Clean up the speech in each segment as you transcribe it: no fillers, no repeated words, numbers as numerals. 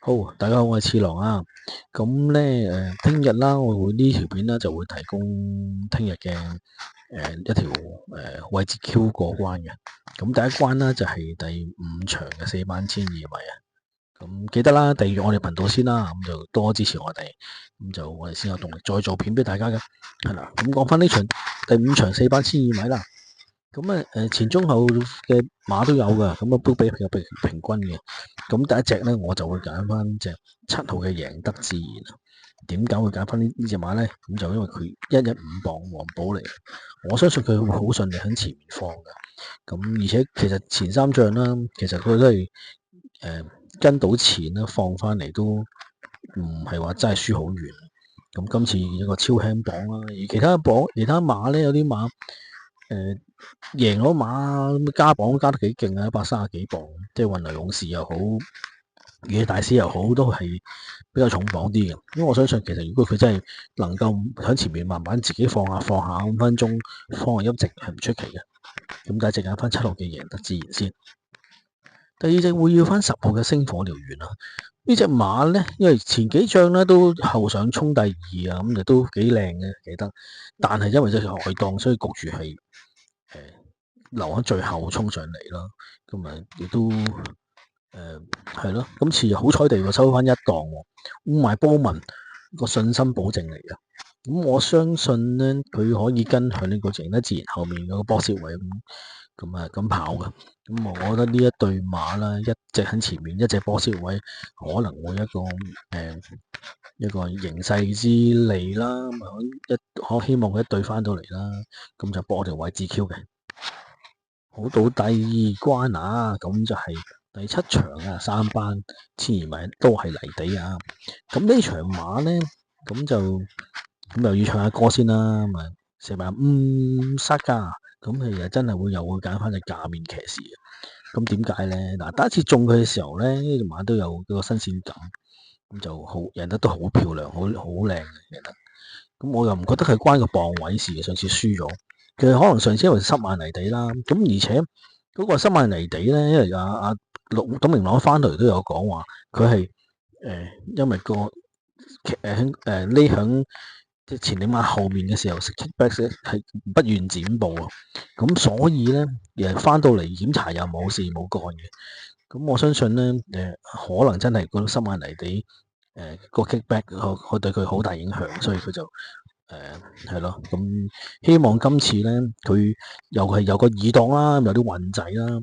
好，大家好，我係次郎啊。咁咧，聽日啦，我會呢條片咧就會提供聽日嘅一條位置 Q 過關嘅。咁第一關啦就係第5場嘅4班千二米啊。咁記得啦，訂閱我哋頻道先啦，咁就多支持我哋，咁就我哋先有動力再做片俾大家嘅。係啦，咁講翻呢場第5場4班千二米啦。咁前中後嘅馬都有㗎，咁都比較平均嘅。咁第一隻咧，我就會揀翻隻7號嘅贏得自然。點解會揀翻呢隻馬咧？咁就因為佢115磅黃寶嚟，我相信佢會好順利喺前面放㗎。咁而且其實前3仗啦，其實佢都係跟到前啦，放翻嚟都唔係話真係輸好遠。咁今次一個超輕磅啦，而其他馬咧，有啲馬贏咗馬咁加磅都加得幾勁啊，130幾磅，即係運來勇士又好，越野大師又好，都係比較重磅啲嘅。因為我相信其實如果佢真係能夠喺前面慢慢自己放下5分鐘，放下一直係唔出奇嘅。咁第一隻揀翻7號嘅贏得自然先。第二隻會要翻10號嘅星火燎原啊。呢隻馬咧，因為前幾仗咧都後上衝第2啊，咁亦都幾靚嘅，記得。但係因為隻外檔，所以焗住係留喺最後衝上嚟啦。咁啊亦都係咯，今次好彩地收翻1檔喎，烏麥波文個信心保證嚟嘅。咁我相信咧，佢可以跟喺呢個贏得自然後面嗰個波士位咁跑嘅。咁我覺得呢一對馬啦，一隻喺前面，一隻波士位，可能會一個形勢之利啦。我希望佢一對翻到嚟啦，咁就搏條位置 Q 嘅。好，到第2關啊，咁就係第7場啊，3班千二米都係泥地啊。咁呢場馬咧，咁又要唱下歌先啦。咁啊，成日塞噶，咁其實真係又會揀翻隻假面騎士嘅。咁點解咧？嗱，第一次中佢嘅時候咧，呢隻馬都有個新鮮感，咁就好贏得都好漂亮，好靚嘅贏得。咁我又唔覺得係關個磅位事嘅，上次輸咗。其實可能上次因為濕萬泥地啦，咁而且嗰個濕萬泥地咧，因為董明朗翻嚟都有講話，佢係因為個匿響即係前領馬後面嘅時候 kickback 咧係不願剪步啊，咁所以咧翻到嚟檢查又冇事冇幹嘅。咁我相信咧可能真係個濕萬泥地個 kickback 佢對佢好大影響，所以佢就係咯。咁希望今次咧佢又係有個耳檔啦，有啲運仔啦。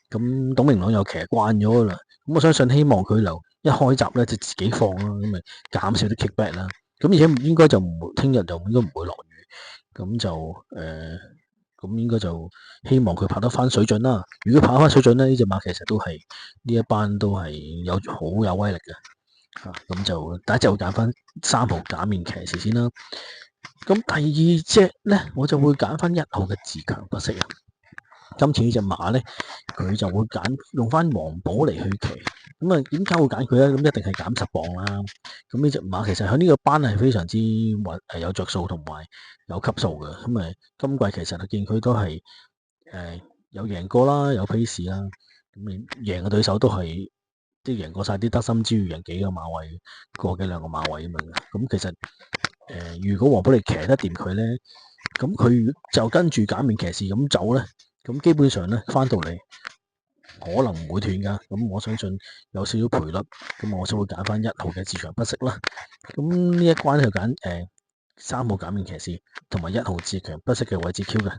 咁董明朗又騎慣咗啦，咁我相信希望佢一開閘咧就自己放啦，咁咪減少啲 kickback 啦。咁而且應該就唔會聽日就應該唔會落雨，咁就咁應該就希望佢跑得翻水準啦。如果跑翻水準咧，呢隻馬其實都係呢一班都係好有威力嘅。咁就第一隻會揀翻3號假面騎士先啦。咁第2隻咧，我就會揀翻1號嘅自強不息啊。今次呢隻馬咧，佢就會用翻黃寶嚟去騎。咁啊，點解會揀佢咧？咁一定係減10磅啦。咁呢隻馬其實喺呢個班係非常之有着數同埋有級數嘅。咁今季其實見佢都係有贏過啦，有 pace 啦。咁贏嘅對手都係即係贏過晒啲得心之餘，贏幾個馬位，過幾兩個馬位咁樣嘅。咁其實如果黃寶嚟騎得掂佢咧，咁佢就跟住假面騎士咁走咧。咁基本上咧，翻到嚟可能唔會斷噶。咁我相信有少少賠率，咁我先會揀翻1號嘅自強不息啦。咁呢一關就揀3號假面騎士同埋1號自強不息嘅位置 Q 嘅。